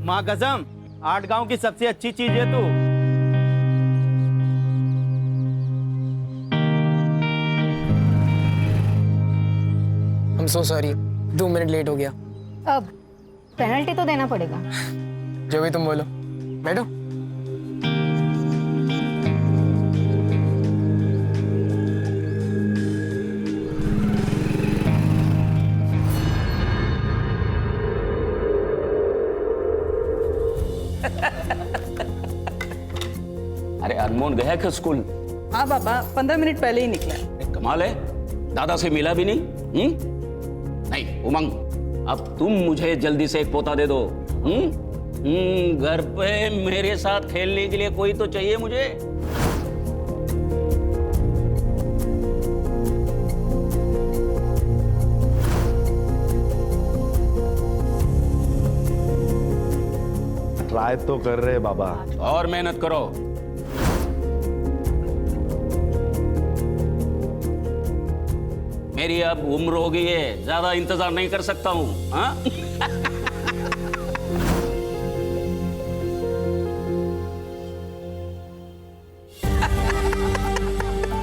माँ कसम 8 गांव की सबसे अच्छी चीज है तू। I'm so sorry, 2 minute late हो गया। अब पेनल्टी तो देना पड़ेगा। जो भी तुम बोलो। बैठो। अरे अनमोल गया क्या स्कूल? हाँ पापा, 15 मिनट पहले ही निकला। कमाल है, दादा से मिला भी नहीं। नहीं उमंग, अब तुम मुझे जल्दी से एक पोता दे दो। घर पे मेरे साथ खेलने के लिए कोई तो चाहिए मुझे। ट्राई तो कर रहे बाबा। और मेहनत करो। मेरी अब उम्र हो गई है, ज्यादा इंतजार नहीं कर सकता हूँ। हाँ?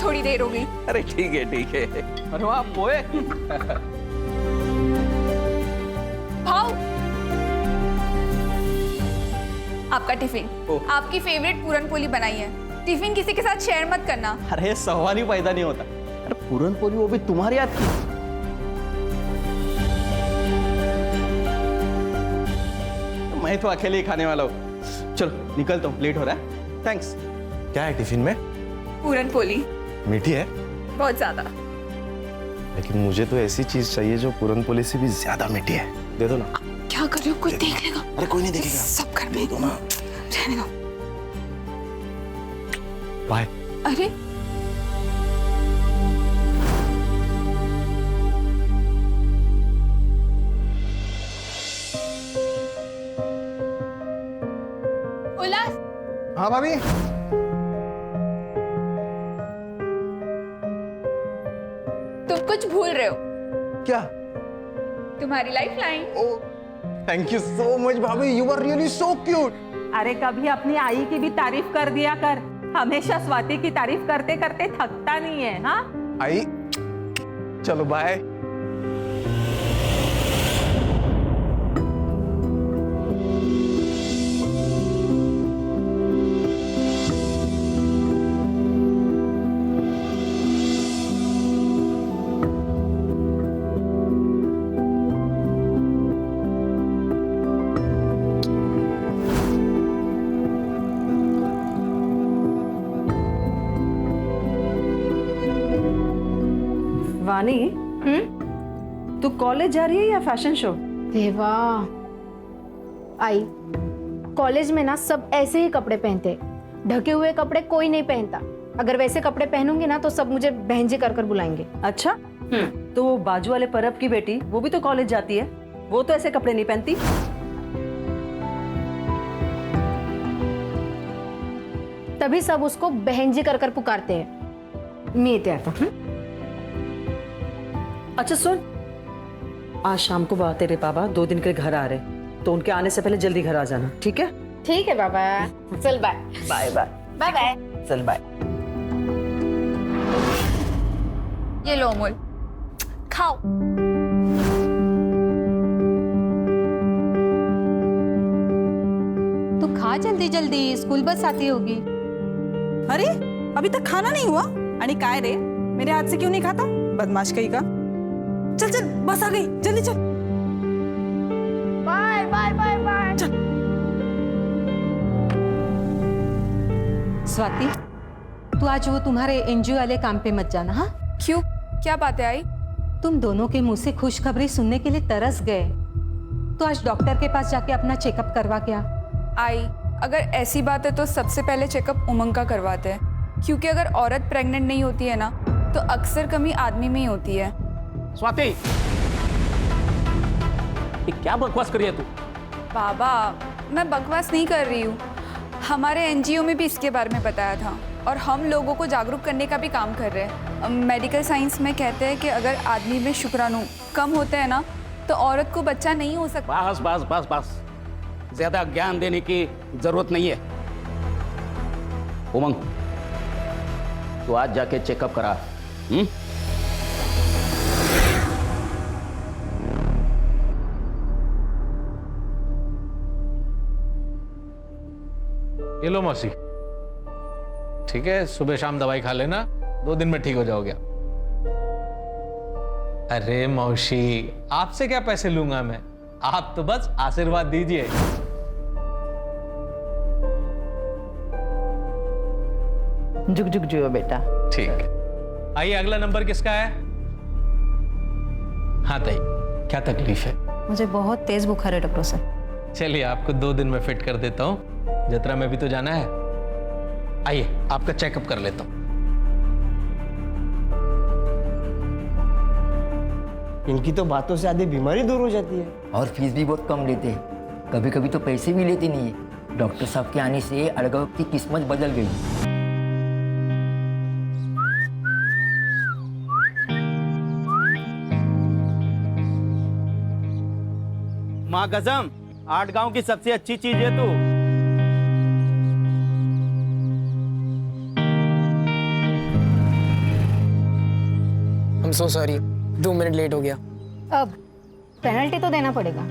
थोड़ी देर हो गई। अरे ठीक है ठीक है। अरे वाह पोए। भाव, आपका टिफिन। आपकी फेवरेट पूरन पोली बनाई है। टिफिन किसी के साथ शेयर मत करना। अरे सवाल ही पैदा नहीं होता। अरे पूरन पोली वो भी तुम्हारे हाथ की। मैं तो अकेले ही खाने वाला हूँ। चलो निकलता हूँ, लेट हो रहा है। थैंक्स। क्या है टिफिन में? पूरन पोली मीठी है, बहुत ज्यादा। लेकिन मुझे तो ऐसी चीज चाहिए जो पूरनपोली से भी ज्यादा मीठी है। दे दो ना। क्या कर रहे हो? कोई देख लेगा। अरे कोई नहीं देखेगा। सब घर में दो ना। रहने दो। बाय। अरे उल्लास, हाँ भाभी। तुम कुछ भूल रहे हो। क्या? तुम्हारी life line. Thank you so much भाभी, you are really so cute. अरे कभी अपनी आई की भी तारीफ कर दिया कर। हमेशा स्वाति की तारीफ करते करते थकता नहीं है। हाँ आई, चलो बाय। वानी, तू कॉलेज जा रही है या फैशन शो? देवा, आई कॉलेज में ना सब ऐसे ही कपड़े पहनते, ढके हुए कपड़े कोई नहीं पहनता। अगर वैसे कपड़े पहनूंगी ना तो सब मुझे बहन जी कर बुलाएंगे। अच्छा, तो वो बाजू वाले परब की बेटी, वो भी तो कॉलेज जाती है, वो तो ऐसे कपड़े नहीं पहनती। तभी सब उसको बहन जी कर पुकारते हैं। मैं तैयार। अच्छा सुन, आज शाम को तेरे पापा 2 दिन के लिए घर आ रहे, तो उनके आने से पहले जल्दी घर आ जाना, ठीक है? ठीक है बाबा, चल bye. Bye bye. Bye bye. चल बाय। ये लो अमूल, खाओ। तू खा जल्दी जल्दी, स्कूल बस आती होगी। अरे अभी तक खाना नहीं हुआ? आणि काय रे, मेरे हाथ से क्यों नहीं खाता? बदमाश कहीं का। चल चल, बस आ गई, जल्दी चल। Bye bye bye bye. चल। स्वाति, तू आज वो तुम्हारे एनजीओ वाले काम पे मत जाना। हाँ, क्यों? क्या बात है आई? तुम दोनों के मुंह से खुशखबरी सुनने के लिए तरस गए, तो आज डॉक्टर के पास जाके अपना चेकअप करवा के आ। आई, अगर ऐसी बात है तो सबसे पहले चेकअप उमंग का करवाते हैं, क्योंकि अगर औरत प्रेग्नेंट नहीं होती है ना तो अक्सर कमी आदमी में ही होती है। स्वाति, ये क्या बकवास कर रही है तू? बाबा, मैं बकवास नहीं कर रही हूँ। हमारे एनजीओ में भी इसके बारे में बताया था और हम लोगों को जागरूक करने का भी काम कर रहे हैं। मेडिकल साइंस में कहते हैं कि अगर आदमी में शुक्राणु कम होते हैं ना तो औरत को बच्चा नहीं हो सकता। बस बस बस बस, ज्यादा ज्ञान देने की जरूरत नहीं है। उमंग, तू आज जाके चेकअप करा। ये लो मौसी, ठीक है, सुबह शाम दवाई खा लेना, 2 दिन में ठीक हो जाओगे। अरे मौसी, आपसे क्या पैसे लूंगा मैं, आप तो बस आशीर्वाद दीजिए। झुक झुक जुओ बेटा। ठीक है, आइए अगला नंबर किसका है? हाँ ताई, क्या तकलीफ है? मुझे बहुत तेज बुखार है डॉक्टर साहब। चलिए आपको 2 दिन में फिट कर देता हूँ, जतरा में भी तो जाना है। आइए आपका चेकअप कर लेता हूँ। इनकी तो बातों से आधी बीमारी दूर हो जाती है। और फीस भी बहुत कम लेते हैं, कभी कभी तो पैसे भी लेते नहीं है। डॉक्टर साहब के आने से अड़गव की किस्मत बदल गई। माँ कसम, 8 गांव की सबसे अच्छी चीज है तू। I'm so sorry, 2 minute late हो गया। अब पेनल्टी तो देना पड़ेगा।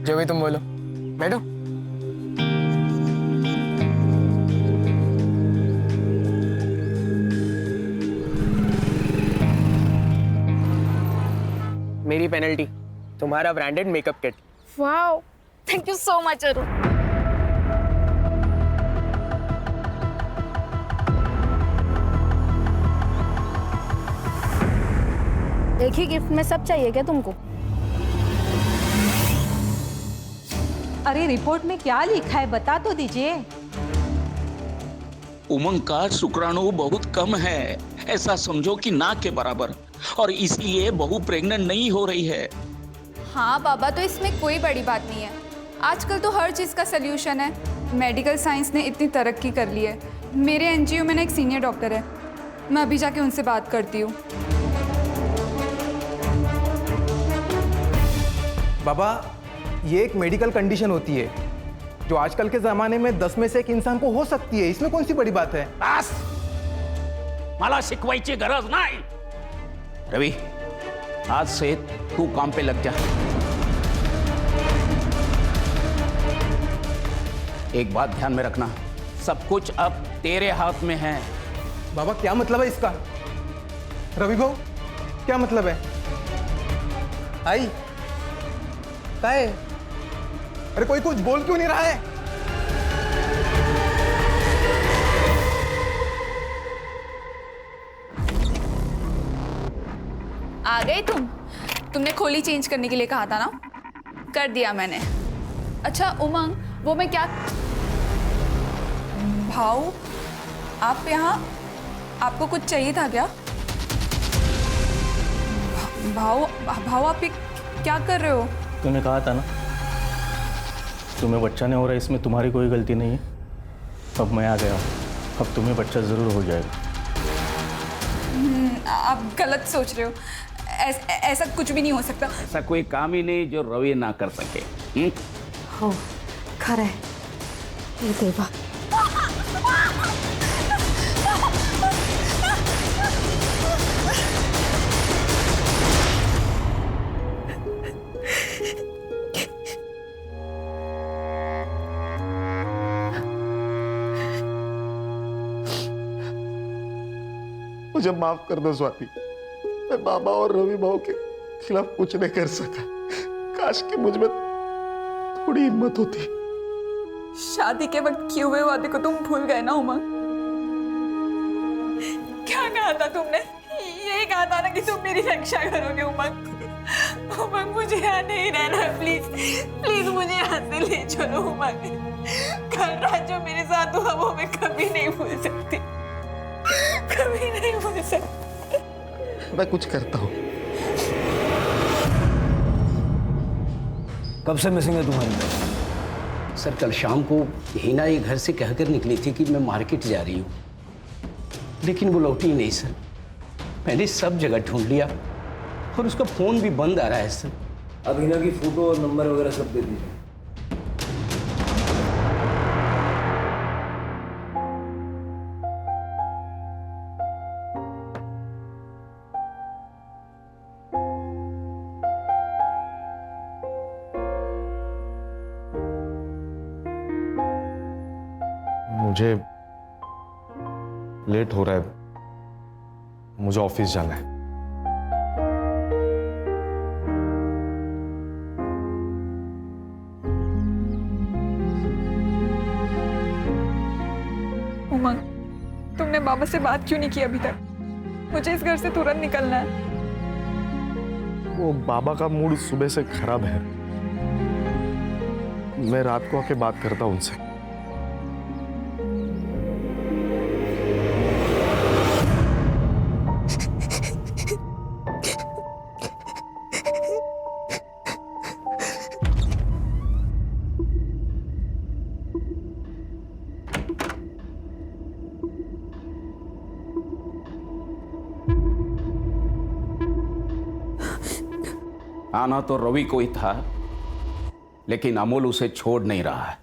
जो भी तुम बोलो। बैठो। मेरी पेनल्टी, तुम्हारा branded makeup kit. Wow, thank you so much Arun. एक ही गिफ्ट में सब चाहिए क्या तुमको? अरे रिपोर्ट में क्या लिखा है बता तो दीजिए। उमंग का शुक्राणु बहुत कम है, ऐसा समझो कि ना के बराबर, और इसलिए बहू प्रेग्नेंट नहीं हो रही है। हाँ बाबा, तो इसमें कोई बड़ी बात नहीं है। आजकल तो हर चीज़ का सल्यूशन है। मेडिकल साइंस ने इतनी तरक्की कर ली है। मेरे एनजीओ में ना एक सीनियर डॉक्टर है, मैं अभी जाके उनसे बात करती हूँ। बाबा, ये एक मेडिकल कंडीशन होती है जो आजकल के जमाने में 10 में से 1 इंसान को हो सकती है। इसमें कौन सी बड़ी बात है? बस, मला शिकवायची गरज नाही। रवि, आज से तू काम पे लग जा। एक बात ध्यान में रखना, सब कुछ अब तेरे हाथ में है। बाबा, क्या मतलब है इसका? रवि भाऊ, क्या मतलब है? आई क्या है? अरे कोई कुछ बोल क्यों नहीं रहा है? आ गए तुमने खोली चेंज करने के लिए कहा था ना, कर दिया मैंने। अच्छा उमंग, वो मैं क्या भाऊ, आप यहाँ, आपको कुछ चाहिए था क्या? भाऊ आप ये क्या कर रहे हो? तूने कहा था ना, तुम्हें बच्चा नहीं हो रहा, इसमें तुम्हारी कोई गलती नहीं है। अब मैं आ गया हूँ, अब तुम्हें बच्चा जरूर हो जाएगा। आप गलत सोच रहे हो, ऐसा कुछ भी नहीं हो सकता। ऐसा कोई काम ही नहीं जो रवि ना कर सके। हो, खरं है ये देवा। मुझे माफ कर दो स्वाति, मैं बाबा और रवि भाऊ के खिलाफ कुछ नहीं कर सका। काश कि मुझ में थोड़ी हिम्मत होती। शादी के वक्त किए हुए वादे को तुम भूल गए ना उमंग? क्या कहा था तुमने? यही कहा था ना कि तुम मेरी रक्षा करोगे उमंग। उमंग, मुझे यहाँ नहीं रहना, प्लीज प्लीज मुझे यहाँ से ले चलो उमंग। कल रात जो मेरे साथ हुआ वो मैं कभी नहीं भूल सकती, कभी नहीं भूल सकती। मैं कुछ करता हूँ। कब से मिसिंग है तुम्हारी? सर, कल शाम को हिना ये घर से कहकर निकली थी कि मैं मार्केट जा रही हूँ, लेकिन वो लौटी ही नहीं सर। मैंने सब जगह ढूंढ लिया और उसका फोन भी बंद आ रहा है सर। अब हिना की फोटो और नंबर वगैरह सब दे दीजिए। मुझे लेट हो रहा है, मुझे ऑफिस जाना है। उमंग, तुमने बाबा से बात क्यों नहीं की अभी तक? मुझे इस घर से तुरंत निकलना है। वो बाबा का मूड सुबह से खराब है, मैं रात को आके बात करता हूं उनसे। आना तो रवि को ही था, लेकिन अमोल उसे छोड़ नहीं रहा है,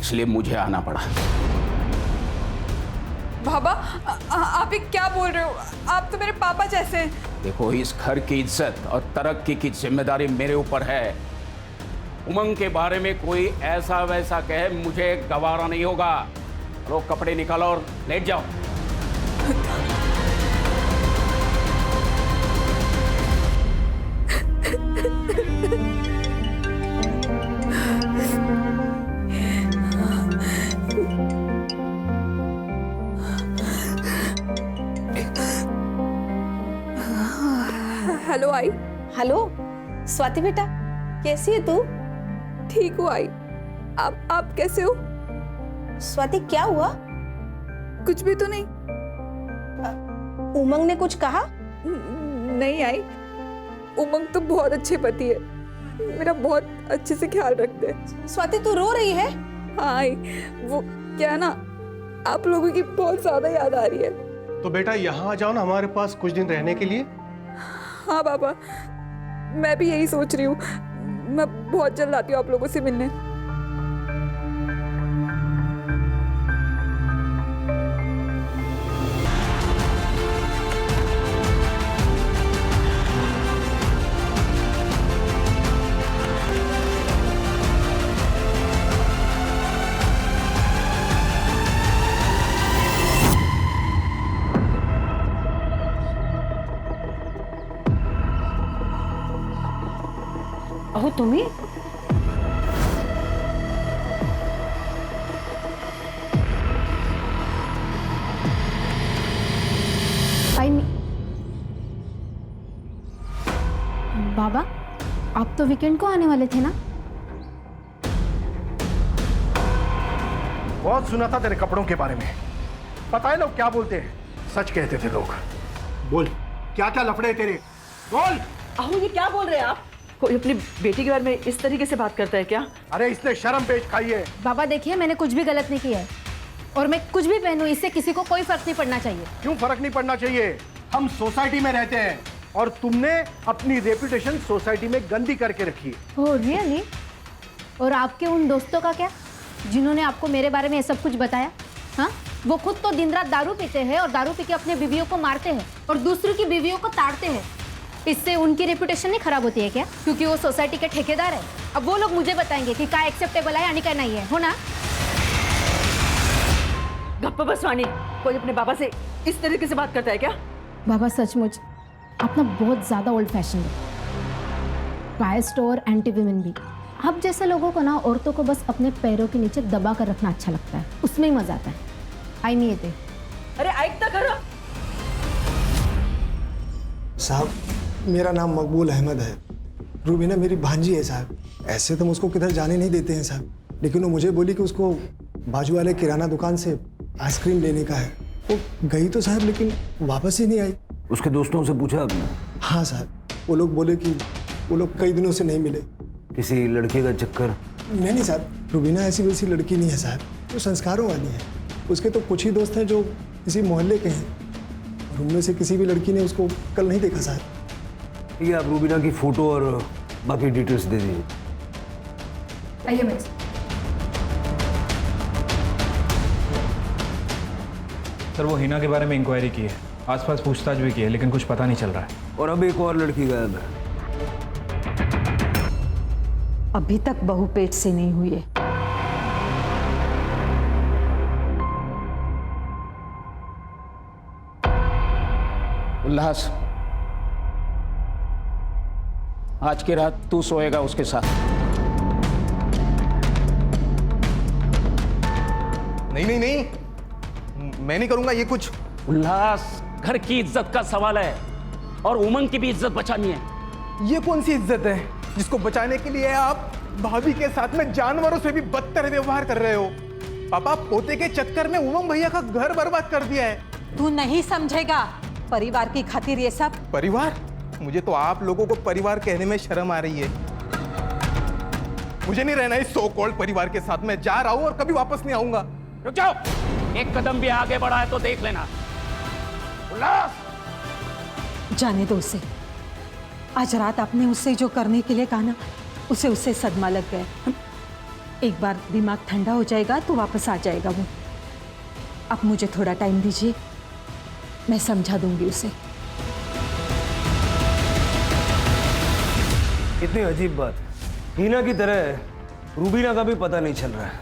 इसलिए मुझे आना पड़ा। बाबा, आप ये क्या बोल रहे हो? आप तो मेरे पापा जैसे हैं। देखो, इस घर की इज्जत और तरक्की की जिम्मेदारी मेरे ऊपर है। उमंग के बारे में कोई ऐसा वैसा कहे, मुझे गवारा नहीं होगा। लो, कपड़े निकालो और लेट जाओ। हेलो आई। हेलो स्वाति बेटा, कैसी है तू? ठीक हूँ आई। आप कैसे हो? स्वाति क्या हुआ? कुछ भी तो नहीं। उमंग ने कुछ कहा? नहीं आई, उमंग तो बहुत अच्छे पति है, मेरा बहुत अच्छे से ख्याल रखते हैं। स्वाति तू रो रही है? हाँ आई, वो क्या ना, आप लोगों की बहुत ज्यादा याद आ रही है। तो बेटा यहाँ आ जाओ ना हमारे पास कुछ दिन रहने के लिए। हाँ पापा, मैं भी यही सोच रही हूँ। मैं बहुत जल्द आती हूँ आप लोगों से मिलने। अहो तुम्ही? बाबा, आप तो वीकेंड को आने वाले थे ना? बहुत सुना था तेरे कपड़ों के बारे में। पता है लोग क्या बोलते हैं? सच कहते थे लोग। बोल, क्या क्या लफड़े तेरे? बोल। अहो ये क्या बोल रहे हैं आप? कोई अपनी बेटी के बारे में इस तरीके से बात करता है क्या? अरे इसने शर्म पेश खाई है। बाबा देखिए, मैंने कुछ भी गलत नहीं किया है, और मैं कुछ भी पहनूं इससे किसी को कोई फर्क नहीं पड़ना चाहिए। क्यों फर्क नहीं पड़ना चाहिए? हम सोसाइटी में रहते हैं और तुमने अपनी रेपुटेशन सोसाइटी में गंदी करके रखी है। Oh really? और आपके उन दोस्तों का क्या, जिन्होंने आपको मेरे बारे में ये सब कुछ बताया? हाँ, वो खुद तो दिन रात दारू पीते हैं और दारू पी के अपने बीवियों को मारते हैं और दूसरों की बीवियों को ताड़ते हैं। इससे उनकी रेपुटेशन नहीं खराब होती है क्या? क्योंकि वो सोसाइटी के ठेकेदार है। अब वो लोग मुझे बताएंगे कि क्या एक्सेप्टेबल है यानी क्या नहीं है, हो ना? गप्पा बस वाणी, कोई अपने बाबा से इस तरीके से बात करता है क्या? बाबा सचमुच आप ना बहुत ज़्यादा ओल्ड फैशन है, बायस्ड और एंटी विमेन भी। आप जैसे लोगों को ना औरतों को बस अपने पैरों के नीचे दबा कर रखना अच्छा लगता है, उसमें ही मजा आता है। आई नहीं थे। अरे ऐकता करो। साहब, मेरा नाम मकबूल अहमद है। रूबीना मेरी भांजी है साहब। ऐसे तो हम उसको किधर जाने नहीं देते हैं साहब, लेकिन वो मुझे बोली कि उसको बाजू वाले किराना दुकान से आइसक्रीम लेने का है। वो गई तो साहब, लेकिन वापस ही नहीं आई। उसके दोस्तों से पूछा आपने? हाँ साहब, वो लोग बोले कि वो लोग कई दिनों से नहीं मिले। किसी लड़के का चक्कर? नहीं साहब, रूबीना ऐसी वैसी लड़की नहीं है साहब, वो संस्कारों वाली है। उसके तो कुछ ही दोस्त हैं जो किसी मोहल्ले के हैं, और उनमें से किसी भी लड़की ने उसको कल नहीं देखा साहब। ये आप रूबीना की फोटो और बाकी डिटेल्स दे दीजिए। आइए मैं। सर, वो हिना के बारे में इंक्वायरी की है, आसपास पूछताछ भी की है, लेकिन कुछ पता नहीं चल रहा है। और अब एक और लड़की गायब है। अभी तक बहू पेट से नहीं हुई है। उल्लास, आज की रात तू सोएगा उसके साथ। नहीं नहीं नहीं, मैं नहीं करूंगा ये कुछ। उल्लास, घर की इज्जत का सवाल है और उमंग की भी इज्जत बचानी है। ये कौन सी इज्जत है जिसको बचाने के लिए आप भाभी के साथ में जानवरों से भी बदतर व्यवहार कर रहे हो? पापा, पोते के चक्कर में उमंग भैया का घर बर्बाद कर दिया है। तू नहीं समझेगा, परिवार की खातिर ये सब। परिवार? मुझे तो आप लोगों को परिवार कहने में शर्म आ रही है। मुझे नहीं रहना इस सो कॉल्ड परिवार के साथ। मैं जा रहा हूं और कभी वापस नहीं आऊंगा। रुक जाओ, एक कदम भी आगे बढ़ा है तो देख लेना। उल्लास, जाने दो उसे। आज रात आपने उससे जो करने के लिए कहा ना, उससे सदमा लग गया। एक बार दिमाग ठंडा हो जाएगा तो वापस आ जाएगा वो। आप मुझे थोड़ा टाइम दीजिए, मैं समझा दूंगी उसे। इतनी अजीब बात, हीना की तरह रूबीना का भी पता नहीं चल रहा है।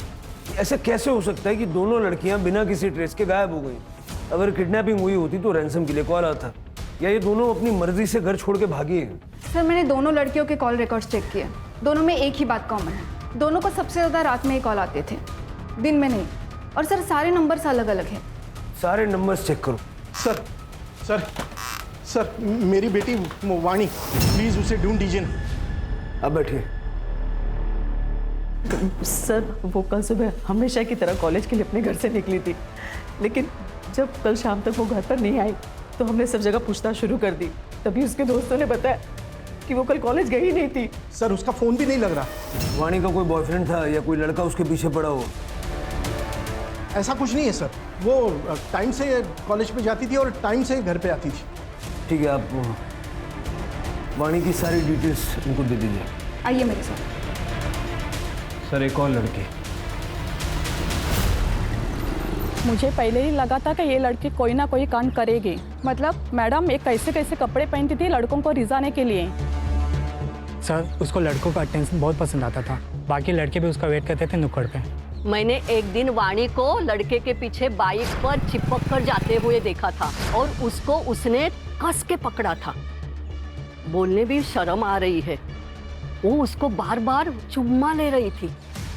ऐसे कैसे हो सकता है कि दोनों लड़कियां बिना किसी ट्रेस के गायब हो गई? अगर किडनैपिंग हुई होती तो रैंसम के लिए कॉल आता, या ये दोनों अपनी मर्जी से घर छोड़ के भागी हैं? सर, मैंने दोनों लड़कियों के कॉल रिकॉर्ड्स चेक किए। दोनों में एक ही बात कॉमन है, दोनों को सबसे ज़्यादा रात में ही कॉल आते थे, दिन में नहीं। और सर, सारे नंबर्स अलग अलग हैं। सारे नंबर्स चेक करो। सर सर सर, मेरी बेटी वाणी, प्लीज उसे ढूंढ दीजिए। अब बैठिए। सर, वो कल सुबह हमेशा की तरह कॉलेज के लिए अपने घर से निकली थी, लेकिन जब कल शाम तक वो घर पर नहीं आई तो हमने सब जगह पूछताछ शुरू कर दी। तभी उसके दोस्तों ने बताया कि वो कल कॉलेज गई नहीं थी। सर, उसका फोन भी नहीं लग रहा। वाणी का कोई बॉयफ्रेंड था या कोई लड़का उसके पीछे पड़ा हो? ऐसा कुछ नहीं है सर, वो टाइम से कॉलेज पे जाती थी और टाइम से घर पे आती थी। ठीक है, आप वाणी की सारी डिटेल्स उनको दे दीजिए। आइए मेरे साथ। सर, एक और लड़की। मुझे पहले ही लगा था कि ये लड़की कोई ना कोई कांड करेगी। मतलब मैडम, एक कैसे कैसे कपड़े पहनती थी लड़कों को रिझाने के लिए। सर, उसको लड़कों का अटेंशन बहुत पसंद आता था। बाकी लड़के भी उसका वेट करते थे नुक्कड़ पे। मैंने एक दिन वाणी को लड़के के पीछे बाइक पर चिपक कर जाते हुए देखा था और उसको उसने कस के पकड़ा था। बोलने भी शर्म आ रही है। वो उसको बार बार चुम्मा ले रही थी।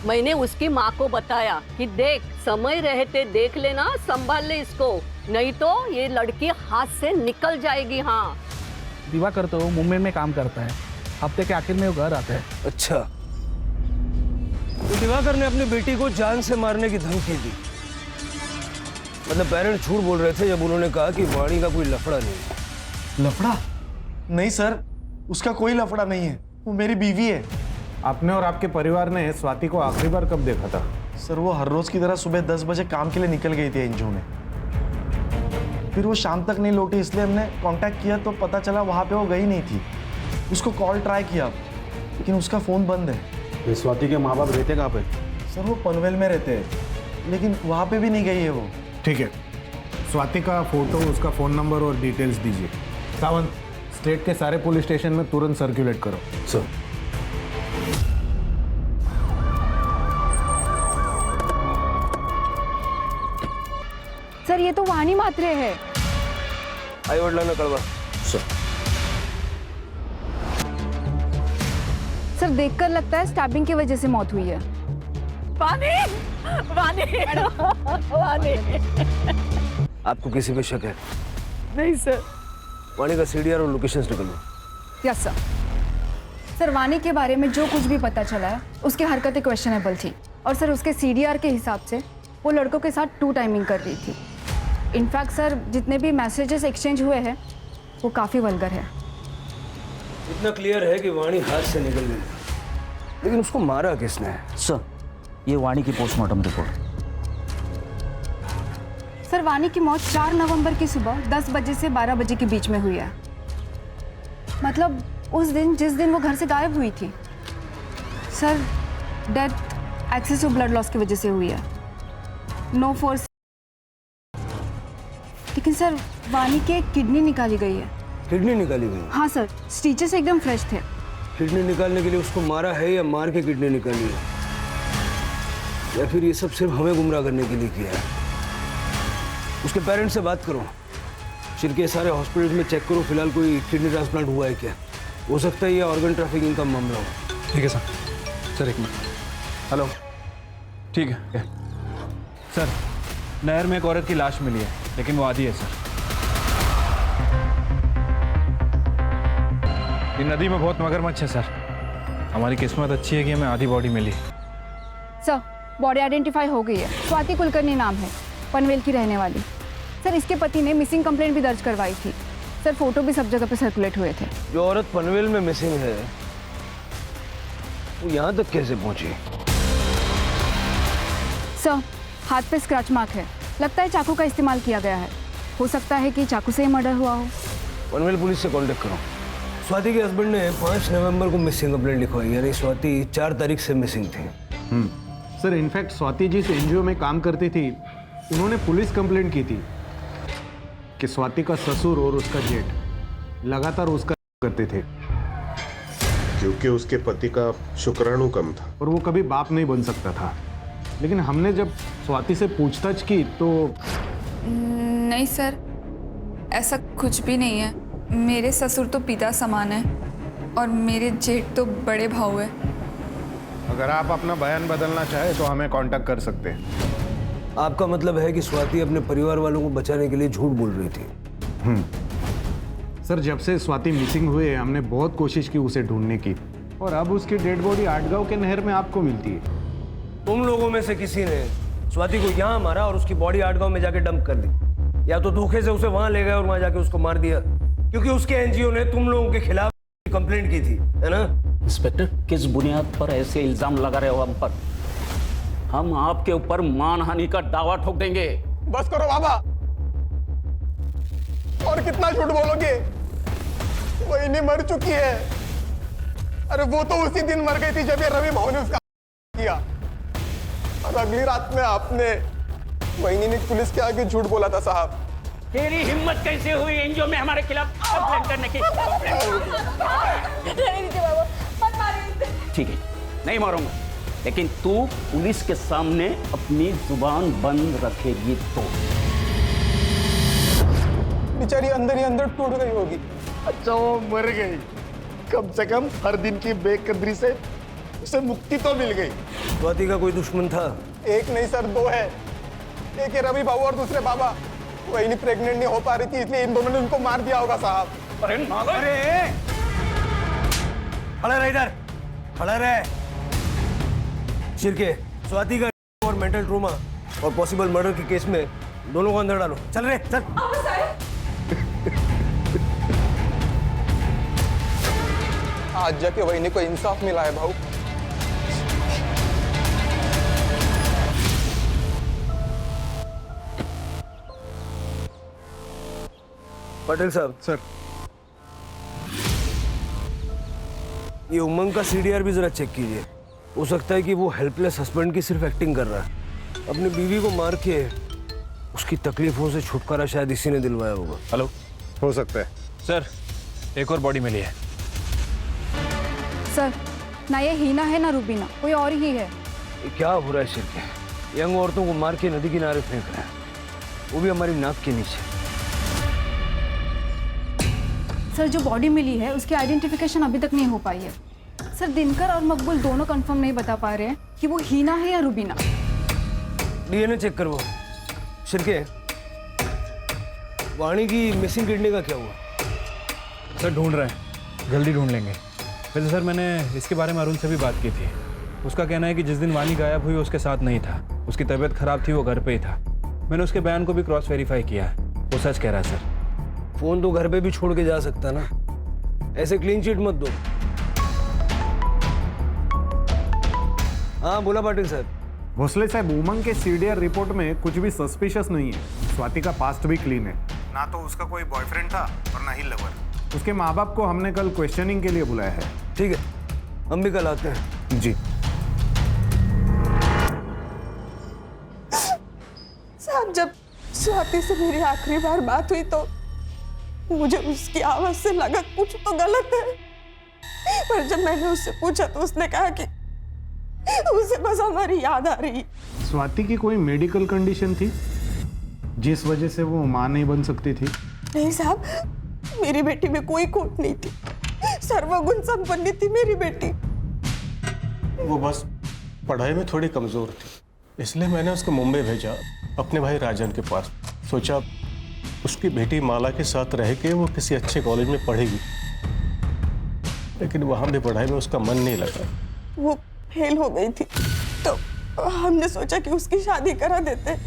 मैंने उसकी माँ को बताया कि देख, समय रहते देख लेना, संभाल ले इसको, नहीं तो ये लड़की हाथ से निकल जाएगी। हाँ, दिवाकर तो मुंबई में काम करता है, हफ्ते के आखिर में वो घर आता है। अच्छा, तो दिवाकर ने अपनी बेटी को जान से मारने की धमकी दी। मतलब पेरेंट्स झूठ बोल रहे थे जब उन्होंने कहा कि वाणी का कोई लफड़ा नहीं। लफड़ा? नहीं सर, उसका कोई लफड़ा नहीं है, वो मेरी बीवी है। आपने और आपके परिवार ने स्वाति को आखिरी बार कब देखा था? सर, वो हर रोज की तरह सुबह 10 बजे काम के लिए निकल गई थी एनजीओ में। फिर वो शाम तक नहीं लौटी, इसलिए हमने कांटेक्ट किया तो पता चला वहाँ पे वो गई नहीं थी। उसको कॉल ट्राई किया लेकिन उसका फ़ोन बंद है। स्वाति के माँ बाप रहते कहाँ पे? सर, वो पनवेल में रहते हैं, लेकिन वहाँ पे भी नहीं गई है वो। ठीक है, स्वाति का फोटो, उसका फ़ोन नंबर और डिटेल्स दीजिए। सावंत, स्टेट के सारे पुलिस स्टेशन में तुरंत सर्कुलेट करो। सर, सर, ये तो वाणी मात्रे है। आई वडिलांना कळवा। सर, देखकर लगता है स्टैबिंग की वजह से मौत हुई है। वाणी, वाणी, वाणी। आपको किसी पे शक है? नहीं सर। वाणी का सीडीआर और लोकेशंस निकलो। Yes sir. सर, वाणी के बारे में जो कुछ भी पता चला है, उसकी हरकतें क्वेश्चनेबल थी। और सर, उसके सीडीआर के हिसाब से वो लड़कों के साथ 2 टाइमिंग कर रही थी। इनफैक्ट सर, जितने भी मैसेजेस एक्सचेंज हुए हैं वो काफ़ी वल्गर है। इतना क्लियर है कि वाणी हाथ से निकल गई, लेकिन उसको मारा किसने? सर, ये वाणी की पोस्टमार्टम रिपोर्ट। सर, वाणी की मौत 4 नवंबर की सुबह 10 बजे से 12 बजे के बीच में हुई है। मतलब उस दिन जिस दिन वो घर से गायब हुई थी। Sir, death excessive blood loss की वजह से हुई है। No force. लेकिन सर, वाणी के किडनी निकाली गई है। किडनी निकाली गई? हाँ सर, स्टिचेस एकदम फ्रेश थे। किडनी निकालने के लिए उसको मारा है या मार के किडनी निकाली है? या फिर ये सब सिर्फ हमें गुमराह करने के लिए किया है? उसके पेरेंट्स से बात करो, शिरके सारे हॉस्पिटल्स में चेक करो, फिलहाल कोई किडनी ट्रांसप्लांट हुआ है क्या? हो सकता है ये ऑर्गन ट्रैफिकिंग का मामला हो। ठीक है सर एक मिनट। हेलो, ठीक है सर। नहर में एक औरत की लाश मिली है, लेकिन वो आधी है सर। ये नदी में बहुत मगरमच्छ है सर। हमारी किस्मत अच्छी है कि हमें आधी बॉडी मिली। सर, बॉडी आइडेंटिफाई हो गई है। स्वाति कुलकर्णी नाम है, पनवेल की रहने वाली। सर, इसके पति ने मिसिंग कंप्लेंट भी दर्ज करवाई थी। सर, फोटो भी सब जगह पे सर्कुलेट हुए थे। जो औरत पनवेल में मिसिंग है वो यहाँ तक कैसे पहुंची? सर, हाथ पे स्क्रैच मार्क है, लगता है चाकू का इस्तेमाल किया गया है। हो सकता है कि चाकू से ही मर्डर हुआ हो। पनवेल पुलिस से कांटेक्ट करो। स्वाति के हस्बैंड ने 5 नवंबर को मिसिंग कंप्लेंट लिखवाई, यानी स्वाति 4 तारीख से मिसिंग थी। सर, इनफैक्ट स्वाति जिस एनजीओ में काम करती थी, उन्होंने पुलिस कंप्लेंट की थी कि स्वाति का ससुर और उसका जेठ लगातार उसका करते थे, क्योंकि उसके पति का शुक्राणु कम था और वो कभी बाप नहीं बन सकता था। लेकिन हमने जब स्वाति से पूछताछ की तो नहीं सर, ऐसा कुछ भी नहीं है। मेरे ससुर तो पिता समान है और मेरे जेठ तो बड़े भाऊ है। अगर आप अपना बयान बदलना चाहे तो हमें कांटेक्ट कर सकते हैं। आपका मतलब है कि स्वाति अपने परिवार वालों को बचाने के लिए झूठ बोल रही थी? सर, जब से स्वाति मिसिंग हुए हमने बहुत कोशिश की उसे ढूंढने की, और अब उसकी डेड बॉडी आटगांव के नहर में आपको मिलती है। तुम लोगों में से किसी ने स्वाति को यहाँ मारा और उसकी बॉडी आटगांव में जाके डंप कर दी, या तो धोखे से उसे वहां ले गए और वहां जाके उसको मार दिया, क्योंकि उसके एनजीओ ने तुम लोगों के खिलाफ कंप्लेंट की थी, है ना? इंस्पेक्टर, किस बुनियाद पर ऐसे इल्जाम लगा रहे हो हम पर? हम आपके ऊपर मानहानि का दावा ठोक देंगे। बस करो बाबा, और कितना झूठ बोलोगे? वही मर चुकी है। अरे वो तो उसी दिन मर गई थी जब ये रवि भाऊ ने उसका किया, और अगली रात में आपने वही ने पुलिस के आगे झूठ बोला था। साहब, तेरी हिम्मत कैसे हुई एनजीओ में हमारे खिलाफ कंप्लेंट करने की? ठीक है, नहीं मारूंगा, लेकिन तू पुलिस के सामने अपनी जुबान बंद रखेगी तो। बेचारी अंदर ही अंदर टूट गई होगी। अच्छा, वो मर गई, कम से कम हर दिन की बेकदरी से उसे मुक्ति तो मिल गई। स्वाति का कोई दुश्मन था? एक नहीं सर, 2 है। एक है रवि बाबू और दूसरे बाबा। वही नहीं प्रेग्नेंट नहीं हो पा रही थी, इसलिए इन दोनों ने उनको मार दिया होगा। साहब, अरे खड़ा रह, इधर खड़ा रह। शिरके, स्वाति का और मेंटल ट्रोमा और पॉसिबल मर्डर के केस में दोनों को अंदर डालो। चल रे, चल। आज जाके वही को इंसाफ मिला है भाऊ। पटेल साहब। सर, ये उमंग का सीडीआर भी जरा चेक कीजिए। हो सकता है कि वो हेल्पलेस हस्बैंड की सिर्फ एक्टिंग कर रहा है। अपनी बीवी को मार के उसकी तकलीफों से छुटकारा शायद इसी ने दिलवाया होगा। हेलो, हो सकता है। सर, एक और बॉडी मिली है। सर, ना ये हीना है ना रूबीना, कोई और ही है। ये क्या हो रहा है शिरके? यंग औरतों को मार के नदी किनारे फेंक रहे हैं, वो भी हमारी नाक के नीचे। सर, जो बॉडी मिली है उसकी आइडेंटिफिकेशन अभी तक नहीं हो पाई है। सर, दिनकर और मकबूल दोनों कंफर्म नहीं बता पा रहे हैं कि वो हीना है या रूबीना। डीएनए चेक करवाओ। शिरके, वाणी की मिसिंग किडनी का क्या हुआ? सर, ढूंढ रहे हैं, जल्दी ढूंढ लेंगे। वैसे सर, मैंने इसके बारे में अरुण से भी बात की थी। उसका कहना है कि जिस दिन वाणी गायब हुई उसके साथ नहीं था, उसकी तबीयत खराब थी, वो घर पे ही था। मैंने उसके बयान को भी क्रॉस वेरीफाई किया है, वो सच कह रहा है सर। फोन तो घर पे भी छोड़ के जा सकता ना, ऐसे क्लीन चिट मत दो। हाँ बोला पाटिल साहब। भोसले साहब, उमंग के सीडीआर रिपोर्ट में कुछ भी सस्पिशियस नहीं है। स्वाति का पास्ट भी क्लीन है, ना तो उसका कोई बॉयफ्रेंड था और ना ही लवर। उसके माँ बाप को हमने कल क्वेश्चनिंग के लिए बुलाया है। ठीक है, हम भी कल आते हैं। जी साहब, जब स्वाति से मेरी आखिरी बार बात हुई तो मुझे उसकी आवाज से लगा कुछ तो गलत है, पर जब मैंने उससे पूछा तो उसने कहा कि उसे बस हमारी याद आ रही। स्वाति की कोई मेडिकल कंडीशन थी जिस वजह से वो मां नहीं बन सकती थी? नहीं साहब, मेरी बेटी में कोई खोट नहीं थी, सर्वगुण संपन्न थी मेरी बेटी। वो बस पढ़ाई में थोड़ी कमजोर थी, इसलिए मैंने उसको मुंबई भेजा अपने भाई राजन के पास। सोचा उसकी बेटी माला के साथ रह के वो किसी अच्छे कॉलेज में पढ़ेगी, लेकिन वहां भी पढ़ाई में उसका मन नहीं लगा। वो फेल हो गई थी तो हमने सोचा कि उसकी शादी करा देते,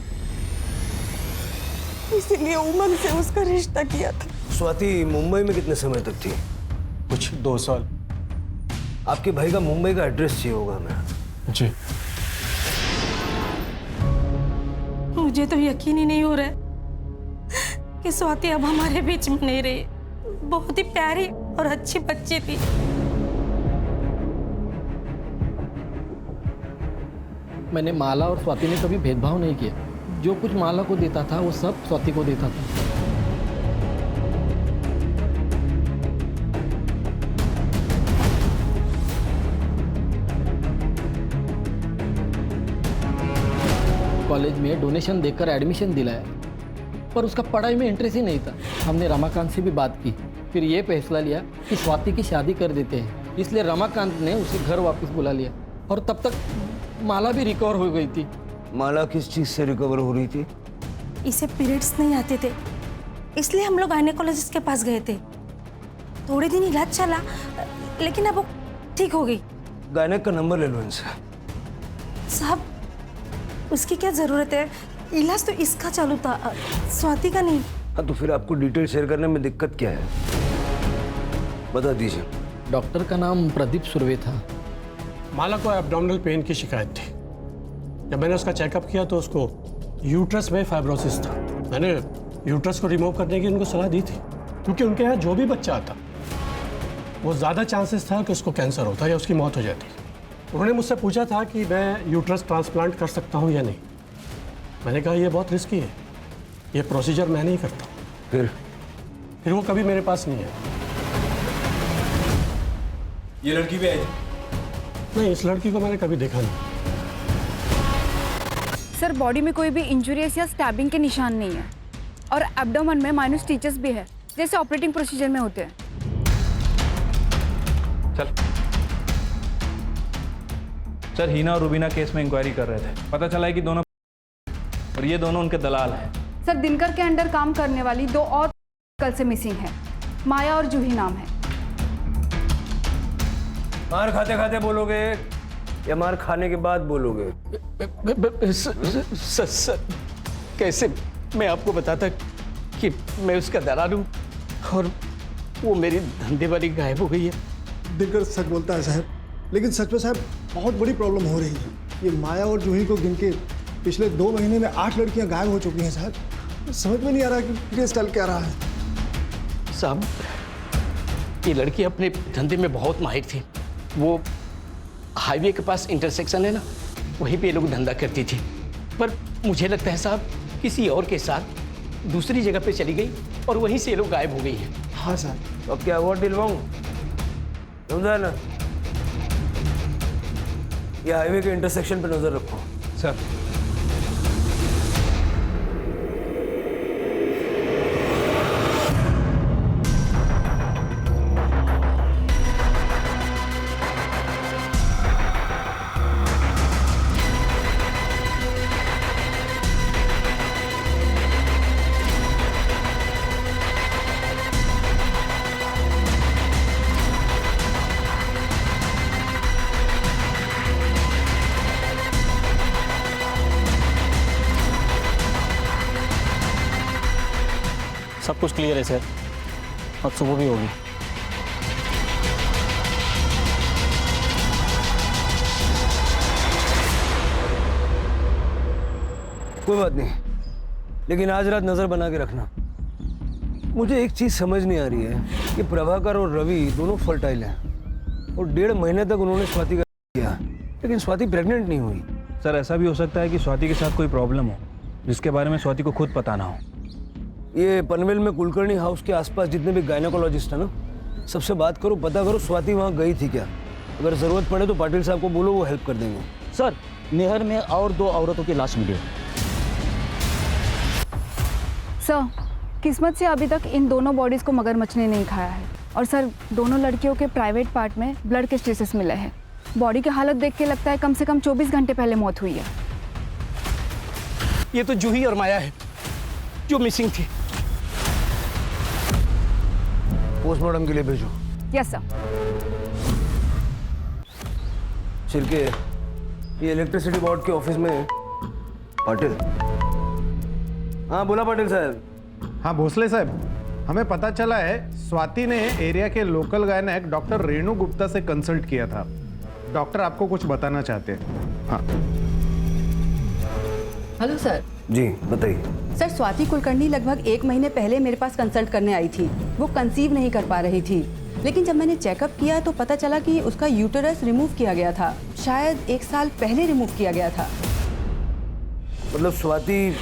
इसीलिए उमंग से उसका रिश्ता किया था। स्वाति मुंबई में कितने समय तक थी? कुछ 2 साल। आपके भाई का मुंबई का एड्रेस चाहिए होगा हमें। जी। मुझे तो यकीन ही नहीं हो रहा है कि स्वाति अब हमारे बीच में नहीं रही। बहुत ही प्यारी और अच्छी बच्ची थी। मैंने माला और स्वाति में कभी भेदभाव नहीं किया। जो कुछ माला को देता था वो सब स्वाति को देता था। कॉलेज में डोनेशन देकर एडमिशन दिलाया, पर उसका पढ़ाई में इंटरेस्ट ही नहीं था। हमने रमाकांत से भी बात की, फिर ये फैसला लिया कि स्वाति की शादी कर देते हैं। इसलिए रमाकांत ने उसे घर वापस बुला लिया और तब तक माला भी रिकवर हो गई थी। माला किस चीज से रिकवर हो रही थी? इसे पीरियड्स नहीं आते थे, इसलिए हम लोग गायनेकोलॉजिस्ट के पास गए थे। थोड़े दिन इलाज चला, लेकिन अब वो ठीक हो गई। गायनेक का नंबर ले लो इनसे। साहब, उसकी क्या जरूरत है? इलाज तो इसका चालू था, स्वाति का नहीं। हाँ, तो फिर आपको डिटेल शेयर करने में दिक्कत क्या है, बता दीजिए। डॉक्टर का नाम प्रदीप सुर्वे था। माला को एब्डोमिनल पेन की शिकायत थी। जब मैंने उसका चेकअप किया तो उसको यूट्रस में फाइब्रोसिस था। मैंने यूट्रस को रिमूव करने की उनको सलाह दी थी, क्योंकि उनके यहाँ जो भी बच्चा आता वो ज़्यादा चांसेस था कि उसको कैंसर होता या उसकी मौत हो जाती। उन्होंने मुझसे पूछा था कि मैं यूट्रस ट्रांसप्लांट कर सकता हूँ या नहीं। मैंने कहा यह बहुत रिस्की है, ये प्रोसीजर मैं नहीं करता। फिर वो कभी मेरे पास नहीं है। ये लड़की भी आई थी? नहीं, इस लड़की को मैंने कभी देखा नहीं। सर, बॉडी में कोई भी इंजुरीज या स्टैबिंग के निशान नहीं है और एब्डोमेन में माइनर स्टिचेस भी है, जैसे ऑपरेटिंग प्रोसीजर में होते हैं। चल सर, हीना और रुबीना केस में इंक्वायरी कर रहे थे। पता चला है कि दोनों और ये दोनों उनके दलाल हैं। सर, दिनकर के अंडर काम करने वाली 2 और कल से मिसिंग है। माया और जूही नाम है। मार खाते खाते बोलोगे या मार खाने के बाद बोलोगे? सर, कैसे मैं आपको बताता कि मैं उसका दलाल हूँ और वो मेरी धंधे वाली गायब हो गई है। दिनकर सच बोलता है साहब, लेकिन सच में साहब बहुत बड़ी प्रॉब्लम हो रही है। ये माया और जूही को गिन के पिछले 2 महीने में 8 लड़कियां गायब हो चुकी हैं साहब। समझ में नहीं आ रहा कि केस चल क्या रहा है। साहब, ये लड़की अपने धंधे में बहुत माहिर थी। वो हाईवे के पास इंटरसेक्शन है ना, वहीं पे ये लोग धंधा करती थी। पर मुझे लगता है साहब किसी और के साथ दूसरी जगह पे चली गई और वहीं से ये लोग गायब हो गई हैं। हाँ साहब। तो क्या हुआ दिलवाऊं? समझा ना? ये हाईवे के इंटरसेक्शन पे नजर रखो। सर, सब कुछ क्लियर है सर, अब सुबह भी होगी। कोई बात नहीं, लेकिन आज रात नजर बना के रखना। मुझे एक चीज समझ नहीं आ रही है कि प्रभाकर और रवि दोनों फर्टाइल हैं और 1.5 महीने तक उन्होंने स्वाति का किया, लेकिन स्वाति प्रेग्नेंट नहीं हुई। सर, ऐसा भी हो सकता है कि स्वाति के साथ कोई प्रॉब्लम हो जिसके बारे में स्वाति को खुद पता ना हो। ये पनवेल में कुलकर्णी हाउस के आसपास जितने भी गायनेकोलॉजिस्ट हैं ना, सबसे बात करो, पता करो स्वाति वहाँ गई थी क्या। अगर जरूरत पड़े तो पाटिल साहब को बोलो, वो हेल्प कर देंगे। सर, नहर में और 2 औरतों की लाश मिली है। सर, किस्मत से अभी तक इन दोनों बॉडीज़ को मगरमच्छ ने नहीं खाया है। और सर, दोनों लड़कियों के प्राइवेट पार्ट में ब्लड के ट्रेसेस मिले हैं। बॉडी की हालत देख के लगता है कम से कम 24 घंटे पहले मौत हुई है। ये तो जूही और माया है जो मिसिंग थी। पोस्टमार्टम के लिए भेजो। Yes sir. छिलके, ये इलेक्ट्रिसिटी बोर्ड के ऑफिस में पाटिल। हाँ बोला पाटिल साहब। हाँ भोसले साहब, हमें पता चला है स्वाति ने एरिया के local gynaec doctor Renu Gupta से कंसल्ट किया था। डॉक्टर आपको कुछ बताना चाहते हैं। हाँ हेलो सर। जी बताइए। सर, स्वाति कुलकर्णी लगभग 1 महीने पहले मेरे पास कंसल्ट करने आई थी। वो कंसीव नहीं कर पा रही थी, लेकिन जब मैंने चेकअप किया तो पता चला कि उसका यूटेरस रिमूव किया गया था। शायद 1 साल पहले रिमूव किया गया था। मतलब स्वाति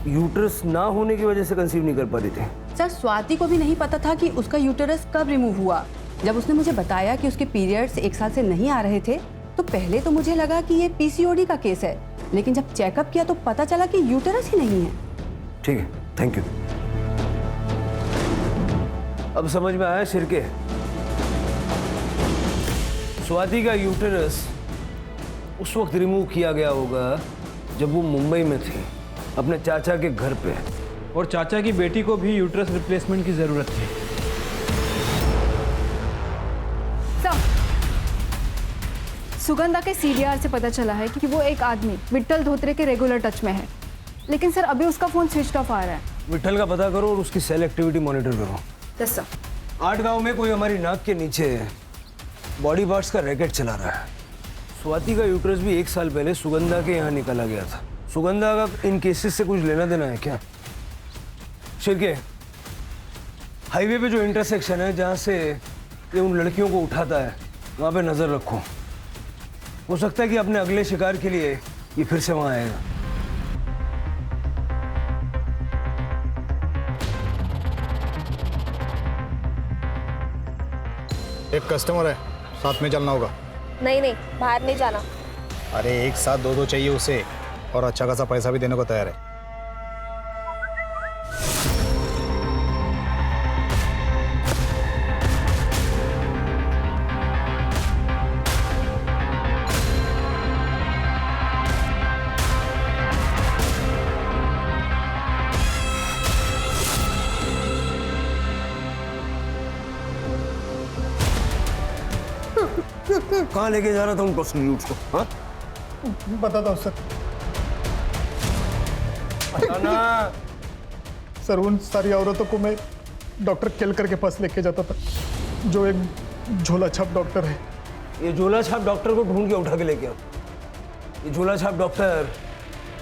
यूट्रस ना होने की वजह से कंसीव नहीं कर पा रही थी? सर, स्वाति को भी नहीं पता था कि उसका यूटेरस कब रिमूव हुआ। जब उसने मुझे बताया कि उसके पीरियड्स 1 साल से नहीं आ रहे थे तो पहले तो मुझे लगा कि ये पीसीओडी का केस है, लेकिन जब चेकअप किया तो पता चला कि यूटेरस ही नहीं है। ठीक है, थैंक यू। अब समझ में आया सिरके, स्वाति का यूटेरस उस वक्त रिमूव किया गया होगा जब वो मुंबई में थी, अपने चाचा के घर पे। और चाचा की बेटी को भी यूट्रस रिप्लेसमेंट की जरूरत थी। सुगंधा के सीडीआर से पता चला है कि वो एक आदमी विट्ठल धोत्रे के रेगुलर टच में है, लेकिन सर अभी उसका फोन स्विच ऑफ आ रहा है। विट्ठल का पता करो और उसकी सेल एक्टिविटी मॉनिटर करो। Yes sir. 8 गांव में कोई हमारी नाक के नीचे बॉडी पार्ट्स का रैकेट चला रहा है। स्वाति का यूट्रस भी 1 साल पहले सुगंधा के यहाँ निकाला गया था। सुगंधा का इन केसेस से कुछ लेना देना है क्या? शिरके, हाईवे पे जो इंटरसेक्शन है जहाँ से ये उन लड़कियों को उठाता है, वहाँ पे नजर रखो। हो सकता है कि अपने अगले शिकार के लिए ये फिर से वहाँ आएगा। एक कस्टमर है, साथ में चलना होगा। नहीं नहीं, बाहर नहीं जाना। अरे एक साथ 2-2 चाहिए उसे, और अच्छा खासा पैसा भी देने को तैयार है। कहाँ लेके जा रहा था उन प्रोस्टिट्यूट्स को? हाँ बताता हूँ सर। बताना। सर, उन सारी औरतों को मैं डॉक्टर केलकर के पास लेके जाता था, जो एक झोला छाप डॉक्टर है। ये झोला छाप डॉक्टर को ढूंढ के उठा के लेके आओ। ये झोला छाप डॉक्टर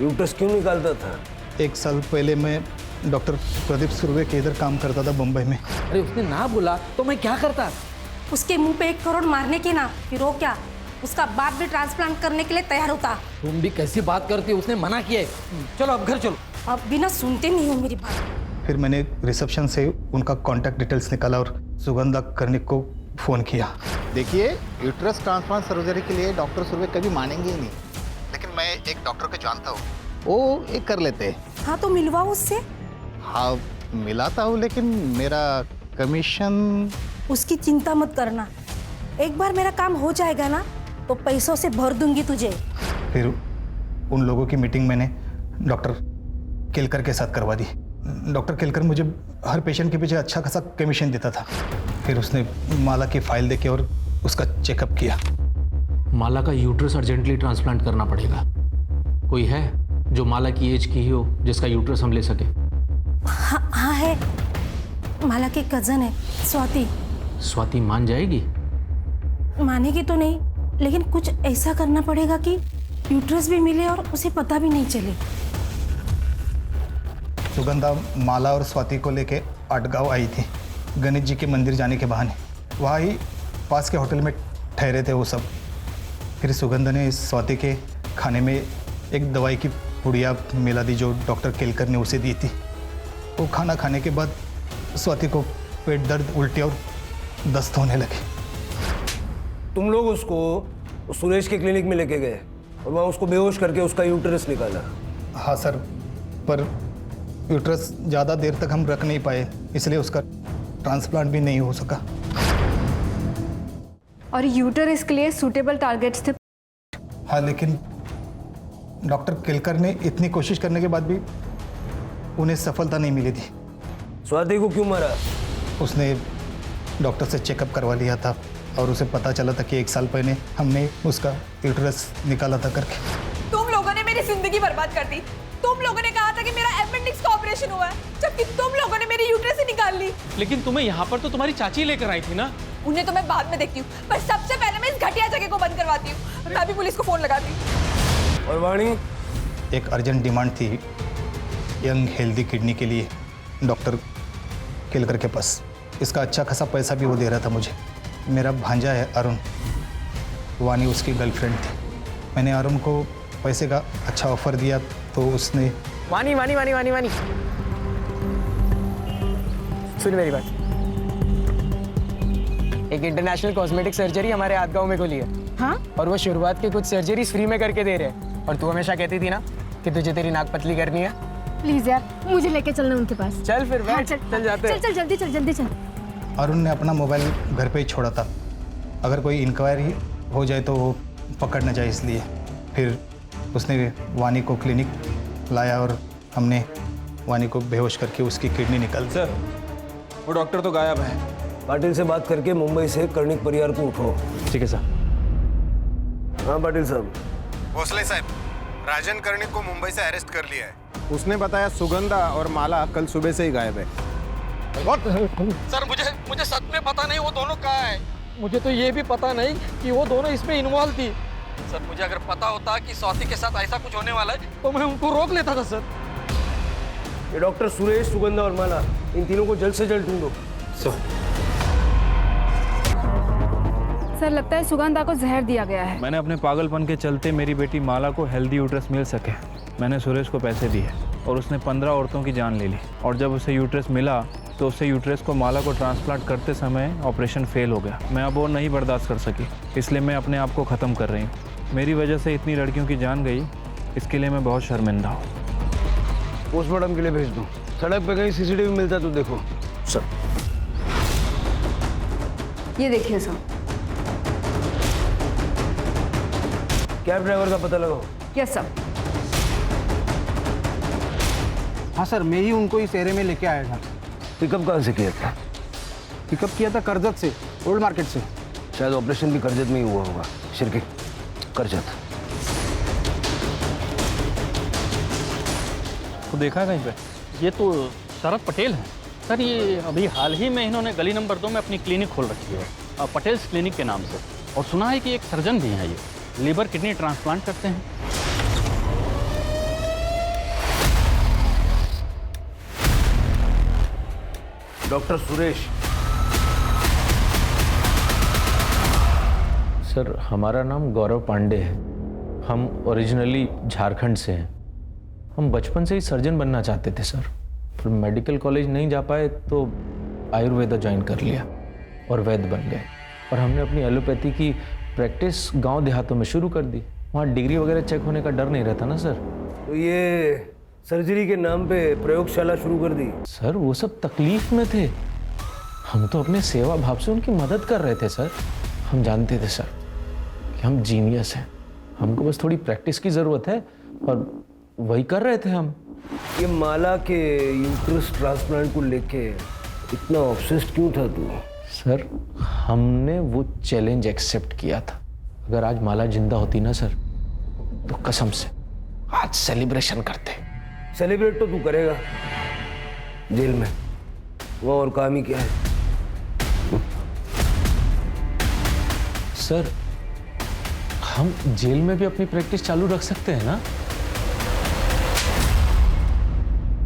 यूट्रस क्यों निकालता था? 1 साल पहले मैं डॉक्टर प्रदीप सुर्वे के इधर काम करता था बम्बई में। अरे उसने ना बोला तो मैं क्या करता? उसके मुंह पे 1 करोड़ मारने के ना, फिर वो क्या, उसका बाप भी ट्रांसप्लांट करने के लिए तैयार होता। तुम भी कैसी बात करती हो? उसने मना किया है। चलो अब घर चलो। अब बिना सुनते नहीं हो मेरी बात। फिर मैंने रिसेप्शन से उनका कॉन्टैक्ट डिटेल्स निकाला और सुगंधा कर्णिक को फ़ोन किया। देखिए, यूट्रस ट्रांसप्लांट सर्जरी के लिए डॉक्टर सुर्वे कभी मानेंगे ही नहीं, लेकिन मैं एक डॉक्टर को जानता हूँ, वो एक कर लेते हैं। हाँ तो मिलवाओ उससे। हाँ मिलाता हूँ, लेकिन मेरा कमीशन। उसकी चिंता मत करना, एक बार मेरा काम हो जाएगा ना तो पैसों से भर दूंगी तुझे। फिर उन लोगों की मीटिंग मैंने डॉक्टर केलकर के साथ करवा दी। डॉक्टर केलकर मुझे हर पेशेंट के पीछे अच्छा खासा कमीशन देता था। फिर उसने माला की फाइल देके और उसका चेकअप किया। माला का यूट्रस अर्जेंटली ट्रांसप्लांट करना पड़ेगा। कोई है जो माला की एज की ही हो जिसका यूट्रस हम ले सके? हाँ है, माला की कजन है स्वाति। स्वाति मान जाएगी? मानेगी तो नहीं, लेकिन कुछ ऐसा करना पड़ेगा कि यूट्रस भी मिले और उसे पता भी नहीं चले। सुगंधा माला और स्वाति को लेके आटगांव आई थी गणेश जी के मंदिर जाने के बहाने। वहाँ ही पास के होटल में ठहरे थे वो सब। फिर सुगंधा ने स्वाति के खाने में एक दवाई की पुड़िया मिला दी जो डॉक्टर केलकर ने उसे दी थी। वो खाना खाने के बाद स्वाति को पेट दर्द, उल्टी और दस्त होने लगे। तुम लोग उसको सुरेश के क्लिनिक में लेके गए और वहाँ उसको बेहोश करके उसका यूट्रस निकाला? हाँ सर, पर यूट्रस ज़्यादा देर तक हम रख नहीं पाए, इसलिए उसका ट्रांसप्लांट भी नहीं हो सका। और यूटरस के लिए सूटेबल टारगेट्स थे। हाँ, लेकिन डॉक्टर केलकर ने इतनी कोशिश करने के बाद भी उन्हें सफलता नहीं मिली थी। स्वाति को क्यों मारा? उसने डॉक्टर से चेकअप करवा लिया था और उसे पता चला था कि 1 साल पहले हमने उसका यूट्रस निकाला था करके। तुम लोगों ने मेरी जिंदगी बर्बाद कर दी। तुम लोगों ने कहा था कि मेरा अपेंडिक्स का ऑपरेशन हुआ है, जबकि तुम लोगों ने मेरी यूट्रस ही निकाल ली। लेकिन तुम्हें यहाँ पर तो तुम्हारी चाची लेकर आई थी ना। उन्हें तो मैं बाद में देखती हूँ, पर सबसे पहले मैं इस घटिया जगह को बंद करवाती हूँ। मैं भी पुलिस को फोन लगाती हूँ। और वाणी, एक अर्जेंट डिमांड थी यंग हेल्दी किडनी के लिए डॉक्टर केलकर के पास। इसका अच्छा खासा पैसा भी वो दे रहा था मुझे। मेरा भांजा है अरुण, वानी उसकी गर्लफ्रेंड थी। मैंने अरुण को पैसे का अच्छा ऑफर दिया तो उसने वानी वानी वानी वानी वानी सुन मेरी बात। एक इंटरनेशनल कॉस्मेटिक सर्जरी हमारे आदगांव में खुली है। हाँ? और वो शुरुआत के कुछ सर्जरीज फ्री में करके दे रहे हैं। और तू हमेशा कहती थी ना कि तुझे तेरी नाक पतली करनी है। प्लीज यार, मुझे लेके चलना उनके पास। चल फिर बैठ। हाँ, चल जाते हैं। चल जल्दी चल जल्दी चल। अरुण ने अपना मोबाइल घर पे ही छोड़ा था, अगर कोई इंक्वायरी हो जाए तो वो पकड़ न जाए, इसलिए फिर उसने वानी को क्लिनिक लाया और हमने वानी को बेहोश करके उसकी किडनी निकाल दी। सर, वो डॉक्टर तो गायब है। पाटिल से बात करके मुंबई से कर्णिक परिवार को उठो। ठीक है सर। हाँ पाटिल साहब। भोसले साहब, राजन कर्णिक को मुंबई से अरेस्ट कर लिया है। उसने बताया सुगंधा और माला कल सुबह से ही गायब है। सर मुझे सच में पता नहीं वो दोनों कहाँ है। मुझे तो ये भी पता नहीं कि वो दोनों इसमें इन्वॉल्व थी। सर मुझे अगर पता होता कि स्वाति के साथ ऐसा कुछ होने वाला है तो मैं उनको रोक लेता था सर। ये डॉक्टर सुरेश, सुगंधा और माला, इन तीनों को जल्द से जल्द ढूंढो। सर लगता है सुगंधा को जहर दिया गया है। मैंने अपने पागलपन के चलते मेरी बेटी माला को हेल्दी यूट्रस मिल सके, मैंने सुरेश को पैसे दिए और उसने 15 औरतों की जान ले ली। और जब उसे यूट्रस मिला तो उससे यूट्रस को माला को ट्रांसप्लांट करते समय ऑपरेशन फेल हो गया। मैं अब और नहीं बर्दाश्त कर सकी, इसलिए मैं अपने आप को ख़त्म कर रही हूँ। मेरी वजह से इतनी लड़कियों की जान गई, इसके लिए मैं बहुत शर्मिंदा हूँ। पोस्टमार्टम के लिए भेज दो। सड़क पे कहीं सीसीटीवी मिलता तो देखो। सर ये देखिए सर। कैब ड्राइवर का पता लगाओ। Yes sir. हाँ सर, मैं ही उनको इस एरिया में लेके आया था। पिकअप कहाँ से किया था? पिकअप किया था करजत से, ओल्ड मार्केट से। शायद ऑपरेशन भी करजत में ही हुआ होगा। शिरके करजत। तो देखा है कहीं पे? ये तो शरद पटेल हैं सर। ये अभी हाल ही में इन्होंने गली नंबर 2 में अपनी क्लिनिक खोल रखी है, पटेल्स क्लिनिक के नाम से। और सुना है कि एक सर्जन भी हैं, ये लीवर किडनी ट्रांसप्लांट करते हैं। डॉक्टर सुरेश। सर हमारा नाम गौरव पांडे है। हम ओरिजिनली झारखंड से हैं। हम बचपन से ही सर्जन बनना चाहते थे सर, पर मेडिकल कॉलेज नहीं जा पाए तो आयुर्वेदा ज्वाइन कर लिया और वैद्य बन गए। और हमने अपनी एलोपैथी की प्रैक्टिस गांव देहातों में शुरू कर दी। वहाँ डिग्री वगैरह चेक होने का डर नहीं रहता ना सर। तो ये सर्जरी के नाम पे प्रयोगशाला शुरू कर दी? सर वो सब तकलीफ में थे, हम तो अपने सेवा भाव से उनकी मदद कर रहे थे सर। हम जानते थे सर कि हम जीनियस हैं, हमको बस थोड़ी प्रैक्टिस की ज़रूरत है और वही कर रहे थे हम। ये माला के यूट्रस ट्रांसप्लांट को लेके इतना ऑब्सेस्ड क्यों था तू? सर हमने वो चैलेंज एक्सेप्ट किया था। अगर आज माला जिंदा होती ना सर तो कसम से आज सेलिब्रेशन करते। सेलिब्रेट तो तू करेगा जेल में, वो और काम ही क्या है? सर हम जेल में भी अपनी प्रैक्टिस चालू रख सकते हैं ना?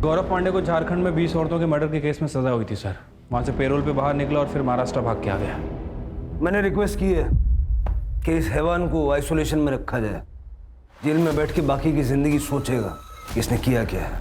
गौरव पांडे को झारखंड में 20 औरतों के मर्डर के केस में सजा हुई थी सर। वहां से पेरोल पे बाहर निकला और फिर महाराष्ट्र भाग के आ गया। मैंने रिक्वेस्ट की है कि इस हैवान को आइसोलेशन में रखा जाए। जेल में बैठ के बाकी की जिंदगी सोचेगा कि इसने किया क्या है।